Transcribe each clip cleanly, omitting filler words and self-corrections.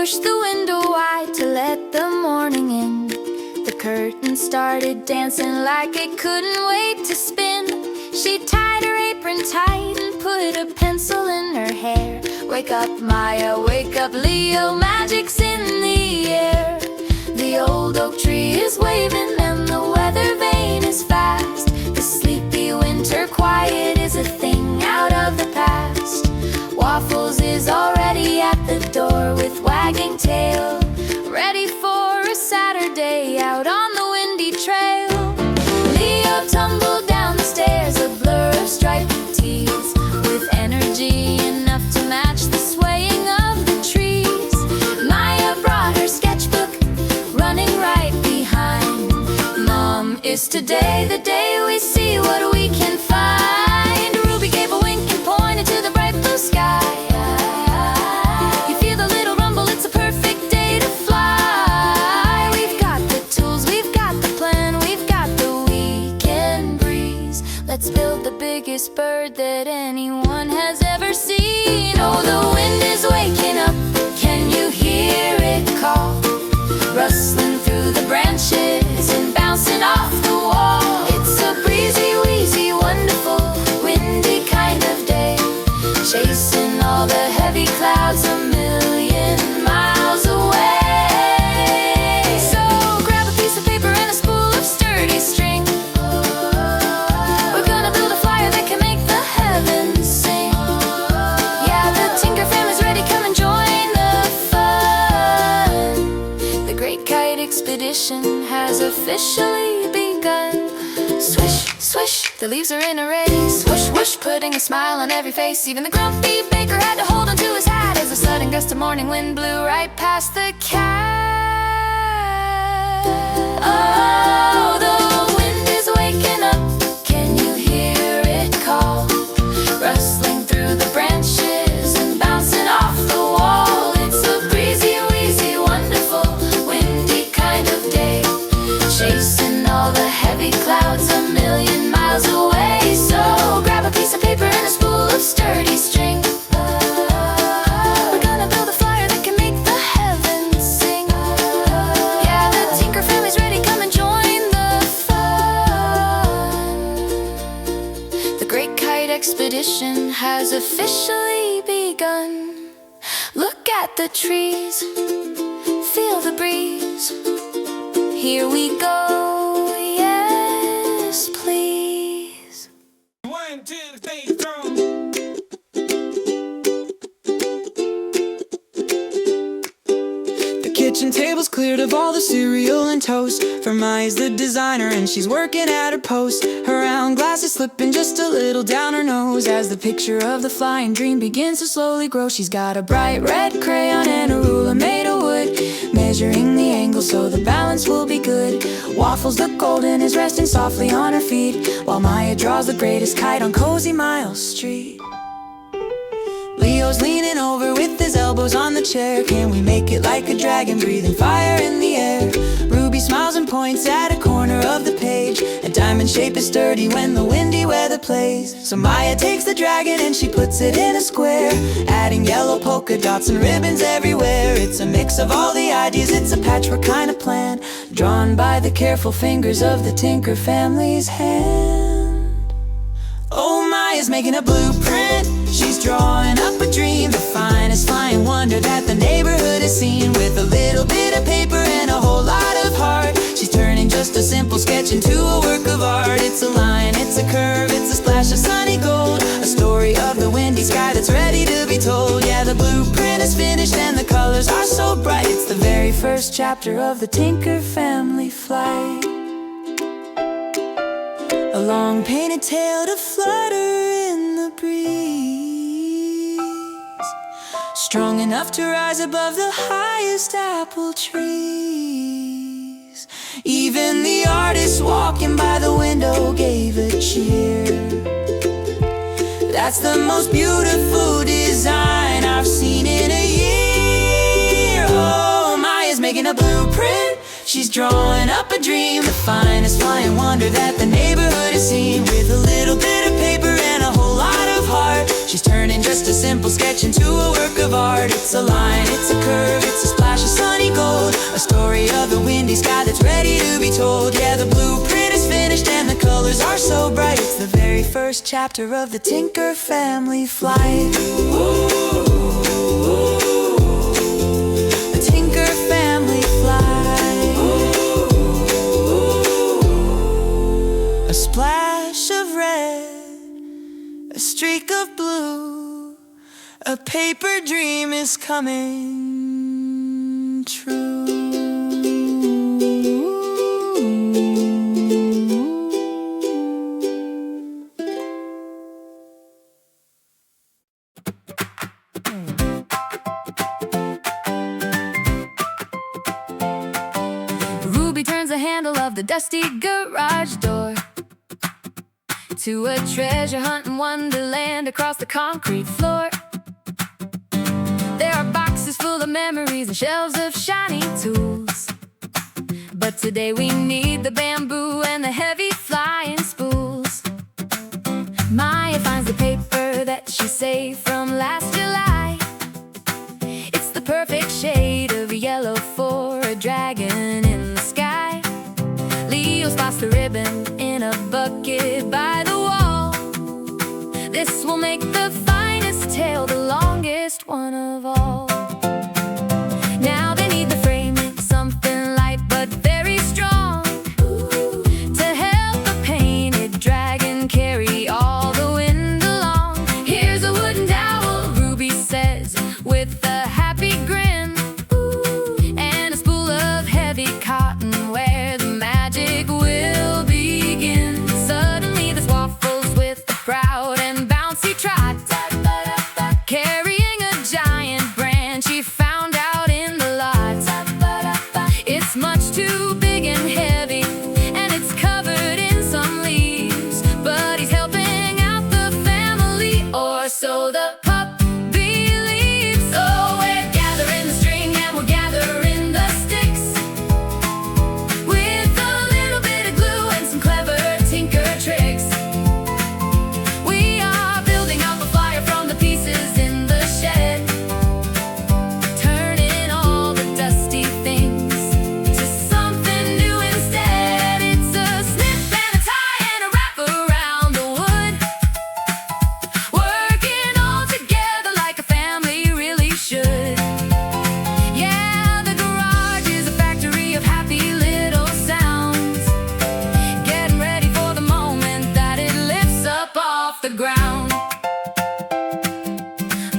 pushed the window wide to let the morning in. The curtain started dancing like it couldn't wait to spin. She tied her apron tight and put a pencil in her hair. Wake up, Maya, wake up, Leo, magic's in the air. The old oak tree is waving and the weather vane is fast. The sleepy winter quiet is a thing out of the past. Waffles is already at the door with wagging tail, ready for a Saturday out on the windy trail. Leo tumbled down the stairs, a blur of striped tees, with energy enough to match the swaying of the trees. Maya brought her sketchbook, running right behind. Mom, is today the day we see what we can find? Ruby gave a wink and pointed to the bright blue sky. You feel the little rumble, it's a perfect day to fly. We've got the tools, we've got the plan, we've got the weekend breeze. Let's build the biggest bird that anyone has ever seen. Oh, the wind is waking up, can you hear it call? Rustling through the branches and bouncing off the wall. It's a breezy, wheezy, wonderful, windy kind of day, chasing all the heavy clouds a million miles away. So grab a piece of paper and a spool of sturdy string. We're gonna build a flyer that can make the heavens sing. Yeah, the Tinker family's ready, come and join the fun. The Great Kite Expedition has officially begun. Swish, swish, the leaves are in a race. Whoosh, whoosh, putting a smile on every face. Even the grumpy baker had to hold onto his hat as a sudden gust of morning wind blew right past the cat. Oh, the wind is waking up, can you hear it call? Rustling through the branches and bouncing off the wall. It's a breezy, wheezy, wonderful, windy kind of day, chasing all the heavy clouds a million miles away. So grab a piece of paper and a spool of sturdy string. We're gonna build a flyer that can make the heavens sing. Yeah, the Tinker family's ready, come and join the fun. The Great Kite Expedition has officially begun. Look at the trees, feel the breeze. Here we go, yes please. 1, 2, 3, throw. The kitchen table's cleared of all the cereal and toast. For Maya's the designer and she's working at her post. Her round glasses slipping just a little down her nose as the picture of the flying dream begins to slowly grow. She's got a bright red crayon and a ruler made of wood, measuring the angle so the balance will be good. Waffles look golden, is resting softly on her feet, while Maya draws the greatest kite on cozy Miles Street. Leo's leaning over with his elbows on the chair. Can we make it like a dragon, breathing fire in the air? Ruby smiles and points at a corner of the page. A diamond shape is sturdy when the windy weather plays. So Maya takes the dragon and she puts it in a square, adding yellow polka dots and ribbons everywhere. It's a mix of all the ideas, it's a patchwork kind of plan, drawn by the careful fingers of the Tinker family's hand. Oh, Maya's making a blueprint, she's drawing up a dream, the finest flying wonder that the neighborhood has seen. With a little bit of paper and a whole lot of heart, she's turning just a simple sketch into a work of art. It's a line, it's a curve, it's a splash of sunny gold, a story of the windy sky that's ready to be told. Yeah, the blueprint is finished and the colors are so bright. It's the very first chapter of the Tinker family flight, a long painted tale to flutter in the breeze, strong enough to rise above the highest apple trees. Even the artist walking by the window gave a cheer. That's the most beautiful design I've seen in a year. Oh, Maya's making a blueprint, she's drawing up a dream, the finest flying wonder that the neighborhood has seen. With a little bit of paper and a whole lot of heart, she's turning just a simple sketch into a work of art. It's a line, it's a curve, it's a candy sky that's ready to be told. Yeah, the blueprint is finished and the colors are so bright. It's the very first chapter of the Tinker family flight. The Tinker family flight. A splash of red, a streak of blue, a paper dream is coming true. Ruby turns the handle of the dusty garage door to a treasure hunting wonderland across the concrete floor. There are boxes full of memories and shelves of shiny tools, but today we need the bamboo and the heavy flying spools. Maya finds the paper that she saved from last July. It's the perfect shade of yellow for a dragon in the sky. Leo spots the ribbon in a bucket by the wall. This will make the finest tale, the longest one of all. Now they need the framing, something light but very strong, to help the painted dragon carry all the wind along. Here's a wooden dowel, Ruby says, with a happy grin, and a spool of heavy cotton where the magic will begin. Suddenly there's Waffles with a proud and bouncy trot, carrying a giant branch he found out in the lot. It's much too big and heavy, and it's covered in some leaves, but he's helping out the family, or so the pup believes. So we're gathering the string and we're gathering the sticks, with a little bit of glue and some clever tinker tricks. We are building up a flyer from the pieces in the shed, turning all the dusty things to something new instead. It's a snip and a tie and a wrap around the wood, working all together like a family really should. Yeah, the garage is a factory of happy little sounds, getting ready for the moment that it lifts up off the ground.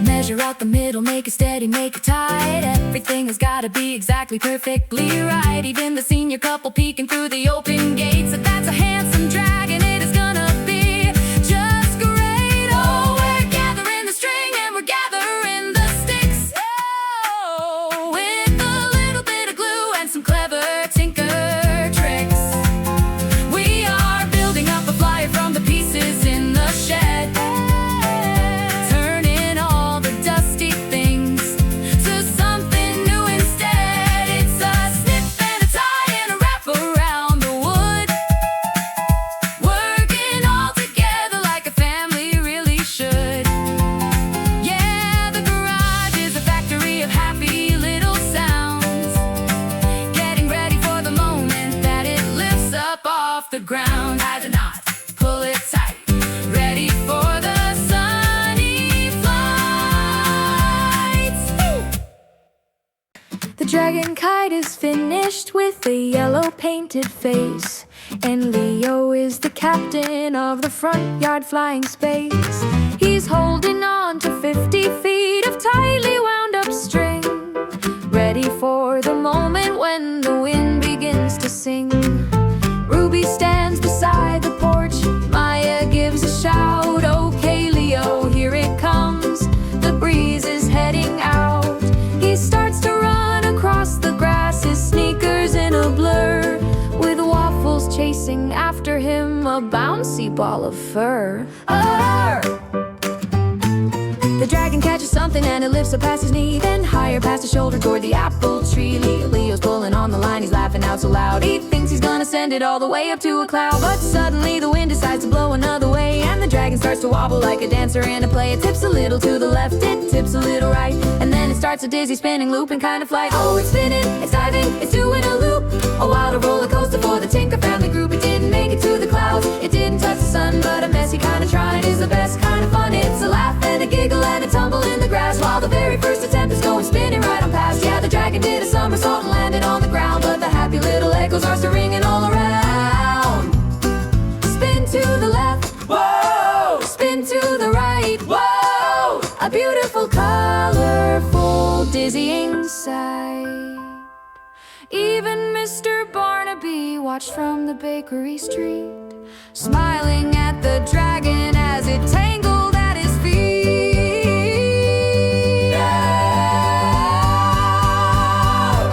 Measure out the middle, make it steady, make it tight. Everything has gotta be exactly perfectly right. Even the senior couple peeking through the open gates. That's a handsome dragon, it is gonna be just great. Oh, we're gathering the string and we're gathering the sticks, oh, with a little bit of glue and some clever tinker tricks. We are building up a flyer from the pieces in the shed, turning all the dusty things to something new instead. It's a snip and a tie and a wrap around the wood, working all together like a family really should. Yeah, the garage is a factory of happy little sounds, getting ready for the moment that it lifts up off the ground. Tie the knot, pull it tight, ready for the sunny flights. The dragon kite is finished with a yellow painted face, and Leo is the captain of the front yard flying space. He's holding on to 50 feet of tightly wound up string, ready for the moment when the wind begins to sing. Ruby stands beside the porch, Maya gives a shout. Okay, Leo, here it comes, the breeze is heading out. He starts to run across the grass, his sneakers in a blur, with Waffles chasing after him, a bouncy ball of fur. The dragon catches something and it lifts up past his knee, then higher past his shoulder toward the apple tree. Leo's pulling on the line, he's laughing out so loud. He thinks he's gonna send it all the way up to a cloud, but suddenly the wind decides to blow another way, and the dragon dragon starts to wobble like a dancer in a play. It tips a little to the left, it tips a little right, and then it starts a dizzy spinning loop in kind of flight. Oh, it's spinning, it's diving, it's doing a loop, a wild roller coaster for the Tinker family group. It didn't make it to the clouds, it didn't touch the sun, but a messy kind of trying is the best kind of fun. It's a laugh and a giggle and a tumble in the grass, while the very first attempt is going spinning right on past. Yeah, the dragon did a somersault and landed on the ground, but the happy little echoes are still ringing all around. Spin to the left, whoa! Spin to the right, whoa! A beautiful, colorful, dizzying sight. Even Mr. Barnaby watched from the bakery street, smiling at the dragon as it tangled at his feet.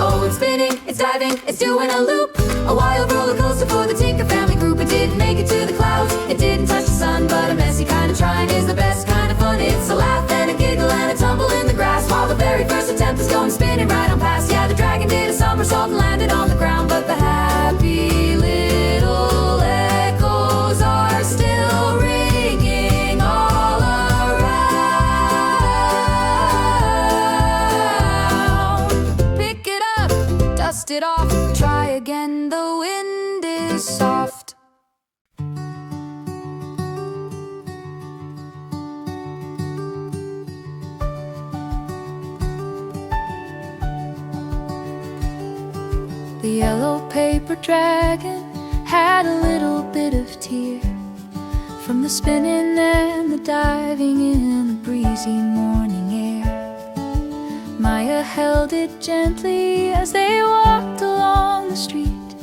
Oh, it's spinning, it's diving, it's doing a loop, a wild roller coaster for the Tinker family group. It didn't make it to the clouds, it didn't touch the sun, but a messy kind of trying is the best kind of fun. It's a laugh and a giggle and a tumble in the grass, while the very first attempt is going spinning right on past. Yeah, the dragon did a somersault and landed on the ground, but the happy little echoes are still ringing all around. Pick it up, dust it off, try again, the wind is soft. The yellow paper dragon had a little bit of tear from the spinning and the diving in the breezy morning air. Maya held it gently as they walked along the street,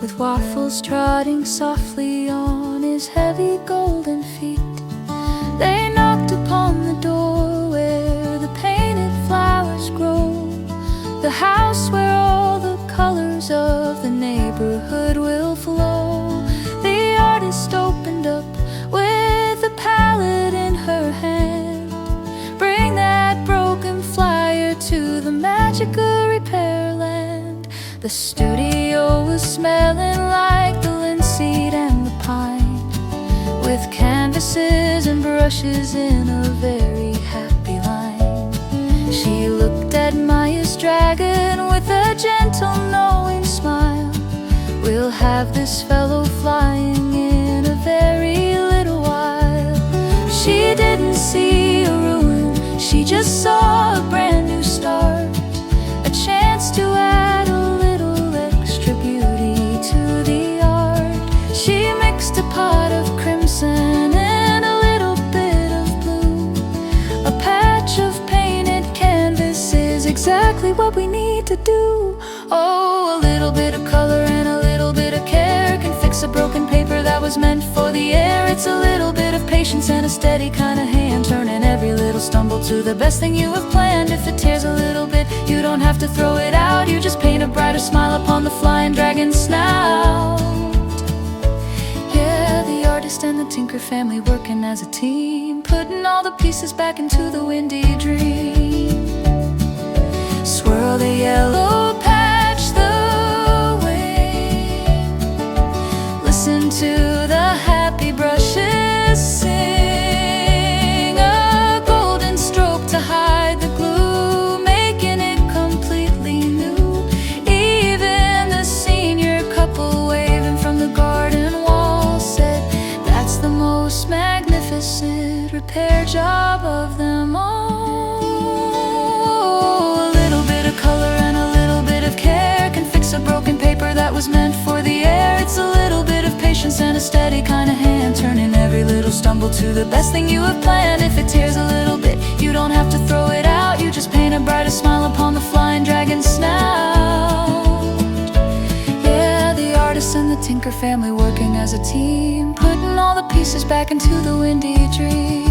with Waffles trotting softly on his heavy golden feet. They knocked upon the door where the painted flowers grow, the house where all the colors of the neighborhood will flow. The artist opened up with a palette in her hand. Bring that broken flyer to the magical repair land. The studio was smelling like the linseed and the pine, with canvases and brushes in a very happy line. She looked at Maya's dragon with a gentle knowing smile. We'll have this fellow flying in a very little while. She didn't see a ruin, she just saw a brand new start, a chance to add a little extra beauty to the art. She mixed a pot of crimson and a little bit of blue. A patch of painted canvas is exactly what we need to do. Oh, a little bit of color and a little bit of care can fix a broken paper that was meant for the air. It's a little bit of patience and a steady kind of hand, turning every little stumble to the best thing you have planned. If it tears a little bit, you don't have to throw it out, you just paint a brighter smile upon the flying dragon's snout. Yeah, the artist and the Tinker family working as a team, putting all the pieces back into the windy dream. Swirl the yellow patch the way, listen to the happy brushes sing, a golden stroke to hide the glue, making it completely new. Even the senior couple waving from the garden wall said that's the most magnificent repair job of them all. Color and a little bit of care can fix a broken paper that was meant for the air. It's a little bit of patience and a steady kind of hand, turning every little stumble to the best thing you have planned. If it tears a little bit, you don't have to throw it out, you just paint a brighter smile upon the flying dragon's snout. Yeah, the artist and the Tinker family working as a team, putting all the pieces back into the windy dream.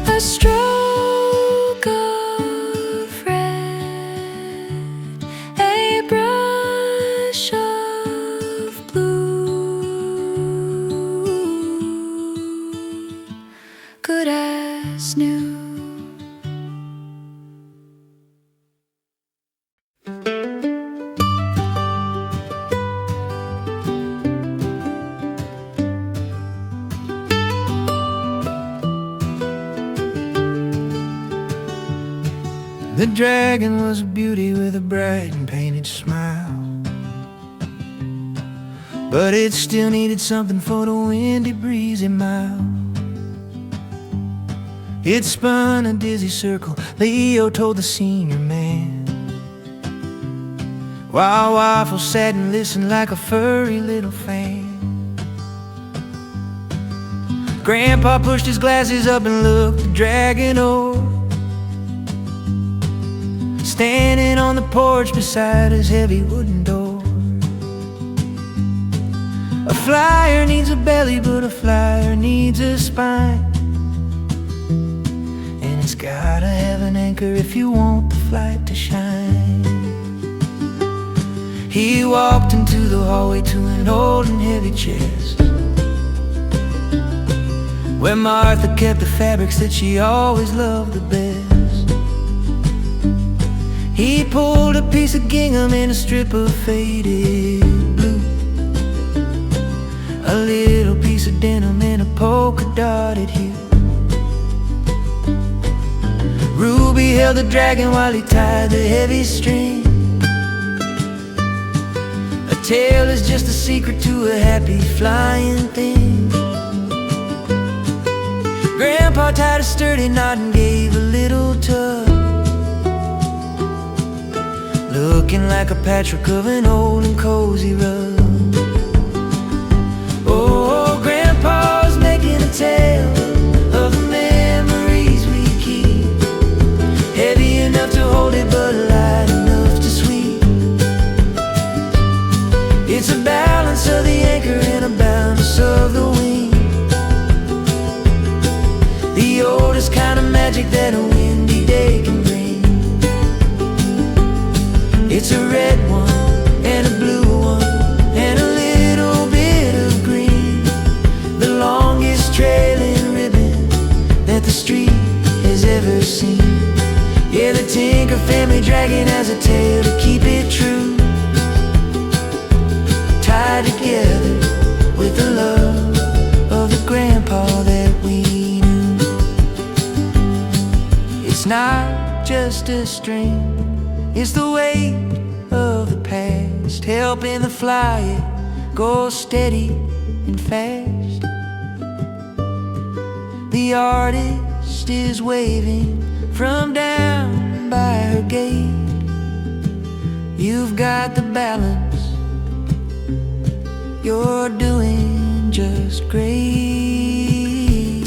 A stroke of red, a brush of blue, good as new. The dragon was a beauty with a bright and painted smile, but it still needed something for the windy, breezy mile. It spun a dizzy circle, Leo told the senior man, while Waffles sat and listened like a furry little fan. Grandpa pushed his glasses up and looked the dragon over, standing on the porch beside his heavy wooden door. A flyer needs a belly, but a flyer needs a spine, and it's gotta have an anchor if you want the flight to shine. He walked into the hallway to an old and heavy chest, where Martha kept the fabrics that she always loved the best. He pulled a piece of gingham and a strip of faded blue, a little piece of denim and a polka dotted hue. Ruby held the dragon while he tied the heavy string. A tale is just a secret to a happy flying thing. Grandpa tied a sturdy knot and gave a little tug, looking like a patchwork of an old and cozy rug. Oh, Grandpa's making a tale of the memories we keep, heavy enough to hold it but light enough to sweep. It's a balance of the anchor and a balance of the wing, the oldest kind of magic that a windy day can bring. It's a red one and a blue one and a little bit of green, the longest trailing ribbon that the street has ever seen. Yeah, the Tinker family dragon has a tale to keep it true, tied together with the love of the grandpa that we knew. It's not just a string, it's the weight of the past, helping to fly it go steady and fast. The artist is waving from down by her gate. You've got the balance, you're doing just great.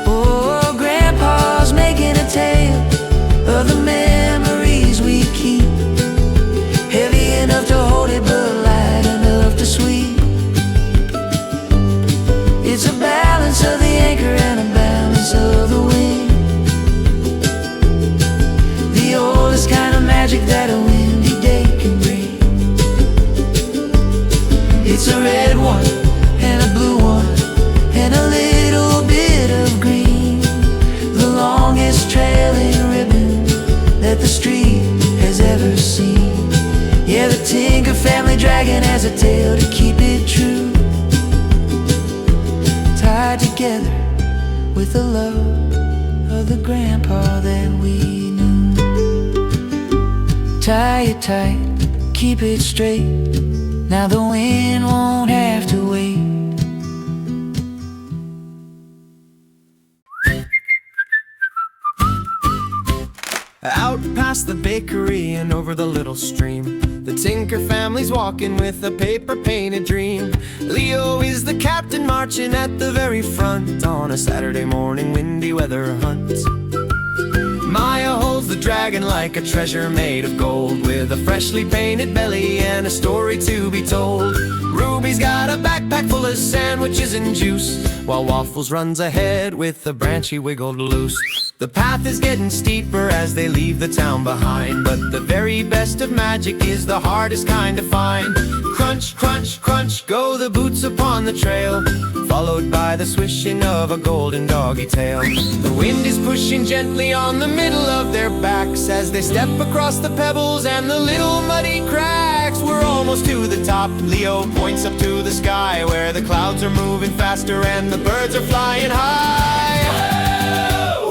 Oh, Grandpa's making a tale of the memories we keep, heavy enough to hold it but light enough to sweep. It's a balance of the anchor and a balance of the wing, the oldest kind of magic that a windy day can bring. It's a red one and a blue one and a little bit of green, the longest trailing ribbon that the street has ever seen. Yeah, the Tinker family dragon has a tale to keep it true, tied together with the love of the grandpa that we knew. Tie it tight, keep it straight, now the wind won't have to wait. Out past the bakery and over the little stream, the Tinker family's walking with a paper-painted dream. Leo is the captain marching at the very front on a Saturday morning windy weather hunt. Maya holds the dragon like a treasure made of gold, with a freshly painted belly and a story to be told. Ruby's got a backpack full of sandwiches and juice, while Waffles runs ahead with a branch he wiggled loose. The path is getting steeper as they leave the town behind, but the very best of magic is the hardest kind to find. Crunch, crunch, crunch, go the boots upon the trail, followed by the swishing of a golden doggy tail. The wind is pushing gently on the middle of their backs as they step across the pebbles and the little muddy cracks. We're almost to the top. Leo points up to the sky, where the clouds are moving faster and the birds are flying high.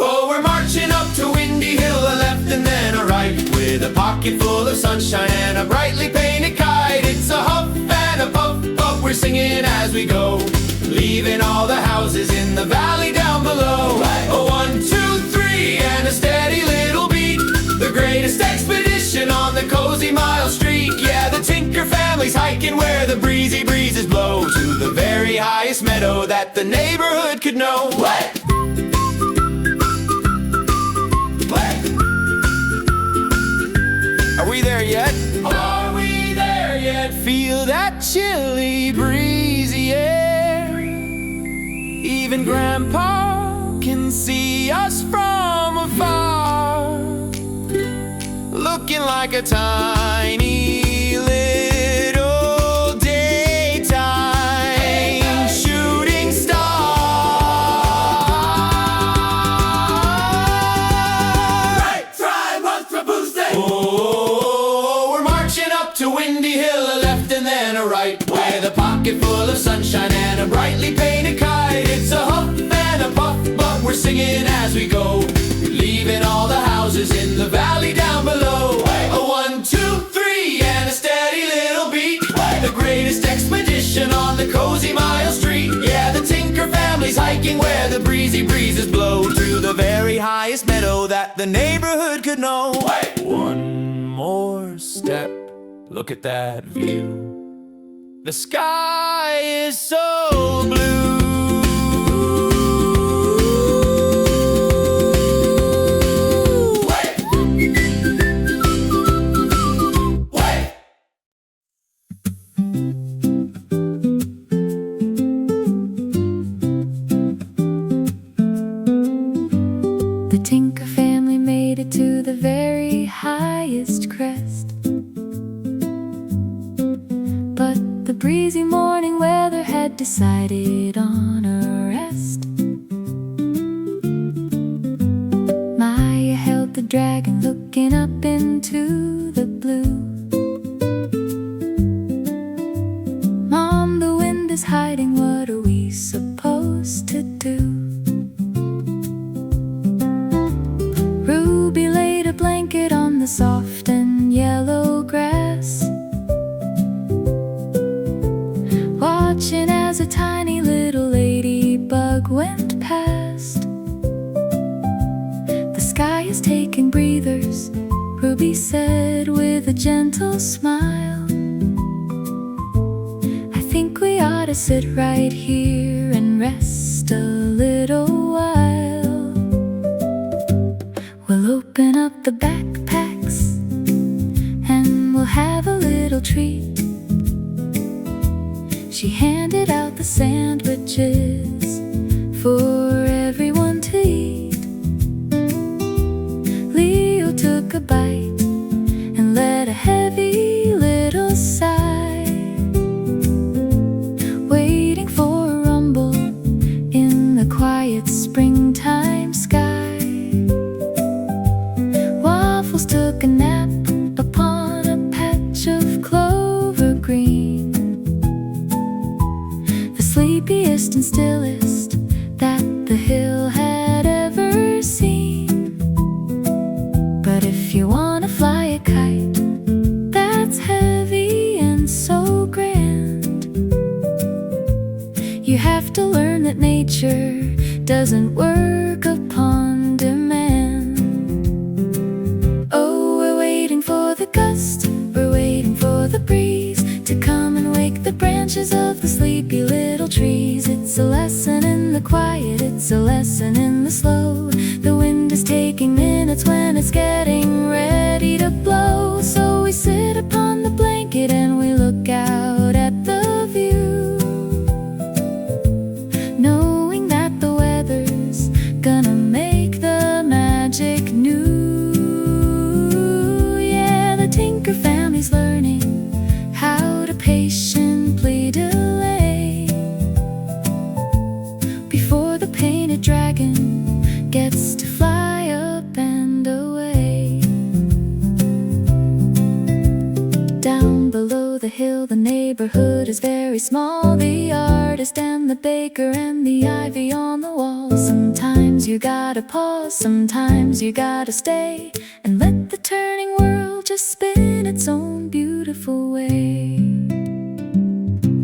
Oh, we're marching up to windy windy hill, a left and then a right, with a pocket full of sunshine and a brightly painted kite. It's a huff and a puff, but we're singing as we go, leaving all the houses in the valley down below. A 1, 2, 3 and a steady little beat, the greatest expedition on the cozy mile street. Yeah, the Tinker family's hiking where the breezy breezes blow, to the very highest meadow that the neighborhood could know. Are we there yet? Are we there yet? Feel that chilly, breezy air. Even Grandpa can see us from afar, looking like a tiny little daytime shooting star. Right, try, one, for Tuesday. Oh, we're marching up to Windy Hill, a left and then a right, with a pocket full of sunshine and a brightly painted kite. It's a huff and a puff, but we're singing as we go, leaving all the houses in the valley down below. A 1, 2, 3 and a steady little beat, the greatest expedition on the cozy mile street. Yeah, the Tinker family's hiking where the breezy breezes blow, to the very highest meadow that the neighborhood could know. One more step, look at that view. The sky is so blue. The Tinker family made it to the very highest crest, but the breezy morning weather had decided on a rest. Maya held the dragon looking up into the blue. Mom, the wind is hiding, what are we supposed to do? Ruby laid a blanket on the soft and yellow grass, watching as a tiny little ladybug went past. The sky is taking breathers, Ruby said with a gentle smile. I think we ought to sit right here and rest a little while. We'll open up the backpacks and we'll have a little treat. She handed out the sandwiches for everyone to eat. Leo took a bite and let a heavy little sigh, waiting for a rumble in the quiet springtime sky. Waffles took a nap upon a patch of clover green, the sleepiest and stillest that the hill had ever seen. But if you wanna fly a kite that's heavy and so grand, you have to learn that nature doesn't work upon demand. Oh, we're waiting for the gust, we're waiting for the breeze to come and wake the branches of the sleepy little trees. It's a lesson in the quiet, it's a lesson in the slow. The wind is taking minutes when it's getting ready to blow. So we sit upon the blanket and we look out at the view, knowing that the weather's gonna make the magic new. Yeah, the Tinker family's learning how to patiently delay before the painted dragon gets to fly up and away. Down below the hill. The neighborhood is very small. The artist and the baker and the ivy on the wall. Sometimes you gotta pause, sometimes you gotta stay, and let the turning world just spin its own beautiful way.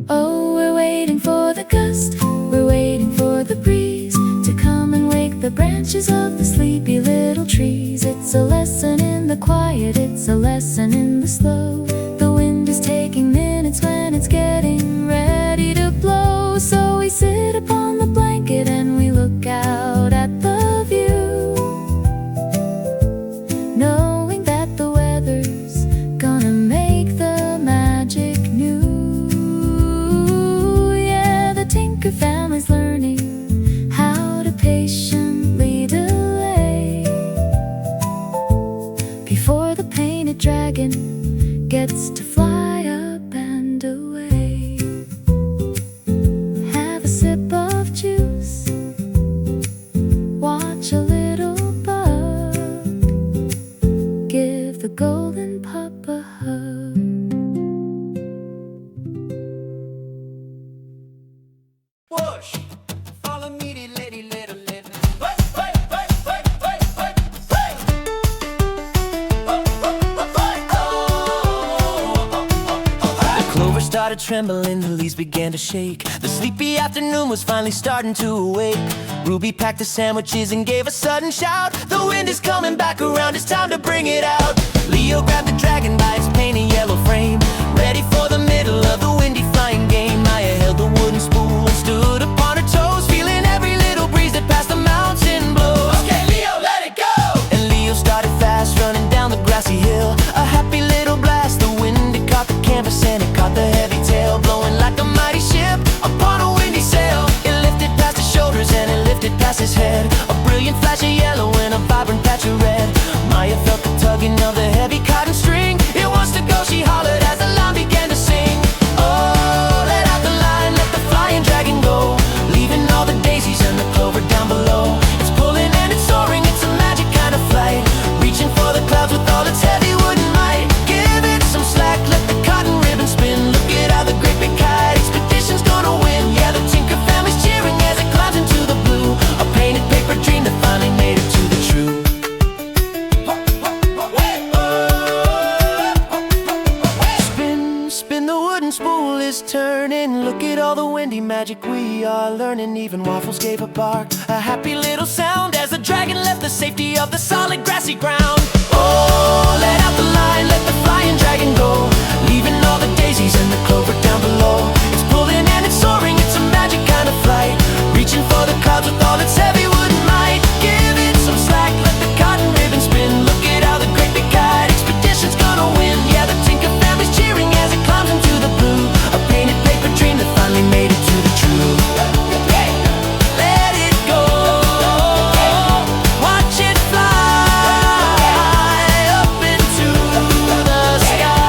Oh, we're waiting for the gust, we're waiting for the breeze to come and wake the branches of the sleepy little trees. It's a lesson in the quiet, it's a lesson in the slow. The wind is taking minutes when it's getting ready to blow. So we sit upon the blanket and we look out at the view, knowing that the weather's gonna make the magic new. Yeah, the Tinker family's learning how to patiently delay before the painted dragon gets to fly up and away. Have a sip of juice, watch a little bug, give the golden pup a hug. Whoosh! Follow me, little, little, little. The clover started trembling, the leaves began to shake. The sleepy afternoon was finally starting to awake. Ruby packed the sandwiches and gave a sudden shout. The wind is coming back around, it's time to bring it out. Leo grabbed the dragon by its painted yellow frame, ready for the middle of the windy flying game. Maya held the wooden spool and stood upon her toes, feeling every little breeze that passed the mountain blows. Okay, Leo, let it go! And Leo started fast, running down the grassy hill. A happy little blast, the wind it caught the canvas and it caught the heavy tail, blowing like a mighty ship upon a windy sail. It lifted past his shoulders and it lifted past his head, a brilliant flash of yellow and a vibrant patch of red. Maya felt the tugging of the heavy cotton string. It wants to go, she hollered as the line began to sing. Oh, let out the line, let the flying dragon go, leaving all the daisies and the clover down below. It's pulling and it's soaring, it's a magic kind of flight, reaching for the clouds with all its heavy wooden might. Give it some slack, let the cotton ribbon spin. Look at how the great big kite expedition's gonna win. Yeah, the Tinker family's cheering as it climbs into the blue, a painted paper dream that finally made it to the true. Spin, spin, the wooden spool is turning. Look at all the windy magic we are learning. Even Waffles gave a bark, a happy little sound, as the dragon left the safety of the solid grassy ground. Oh, let out the line, let the flying dragon go, leaving all the daisies and the clover down below. It's pulling and it's soaring, it's a magic kind of flight, reaching for the clouds with all its heavy wooden might. Give it some slack, let the cotton ribbon spin. Look at how the great big kite expedition's gonna win. Yeah, the Tinker family's cheering as it climbs into the blue, a painted paper dream that finally made it to the true. Let it go, watch it fly up into the sky.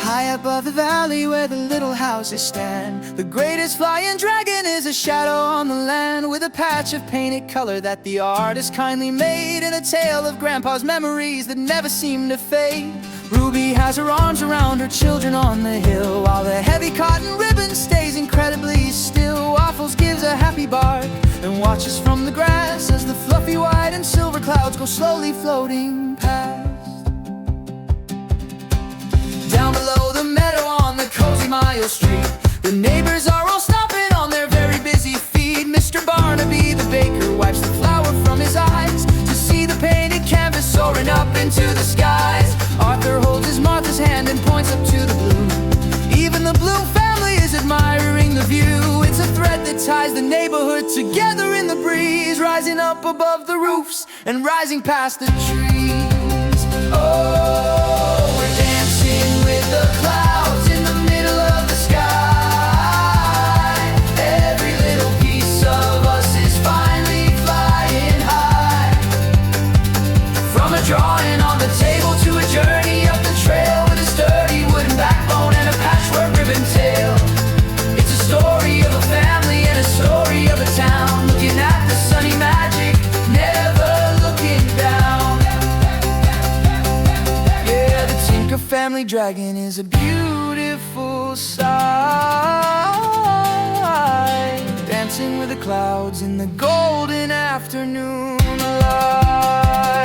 High above the valley where the little houses stand, the greatest flying dragon is a shadow on the land, with a patch of painted color that the artist kindly made, and a tale of Grandpa's memories that never seem to fade. Ruby has her arms around her children on the hill, while the heavy cotton ribbon stays incredibly still. Waffles gives a happy bark and watches from the grass as the fluffy white and silver clouds go slowly floating past. Down below the meadow on the cozy Mile Street, the neighbors are all stopping on their very busy feet. Mr. Barnaby, the baker, wipes the flour from his eyes to see the painted canvas soaring up into the skies. Arthur holds his Martha's hand and points up to the blue. Even the Bloom family is admiring the view. It's a thread that ties the neighborhood together in the breeze, rising up above the roofs and rising past the trees. Oh, we're dancing with the clouds in the middle of the sky. Every little piece of us is finally flying high. From a drawing on the table to a journey up the trail with a sturdy wooden backbone and a patchwork ribbon tail. It's a story of a family and a story of a town. Look at family dragon is a beautiful sight, dancing with the clouds in the golden afternoon light.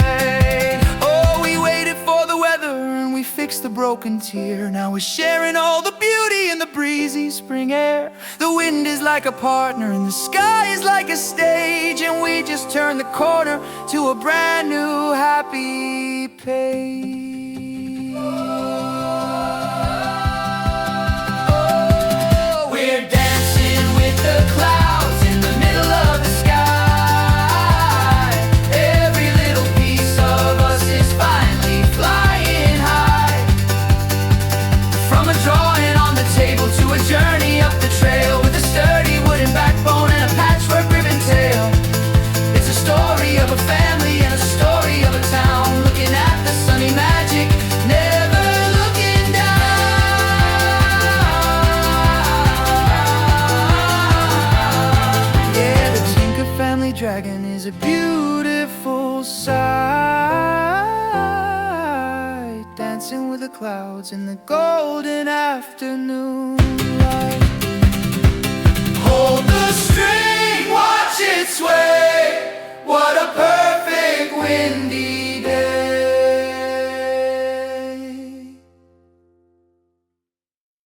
Oh, we waited for the weather and we fixed the broken tear. Now we're sharing all the beauty in the breezy spring air. The wind is like a partner and the sky is like a stage, and we just turned the corner to a brand new happy page. Oh, we're dancing with the clouds in the middle of the sky. Every little piece of us is finally flying high. From a drawing on the table to a journey up the trail with a sturdy wooden backbone and a patchwork ribbon tail. It's a story of a family and a story of a town, looking at the sunny magic, never looking down. Yeah, the Tinker family dragon is a beautiful sight, dancing with the clouds in the golden afternoon.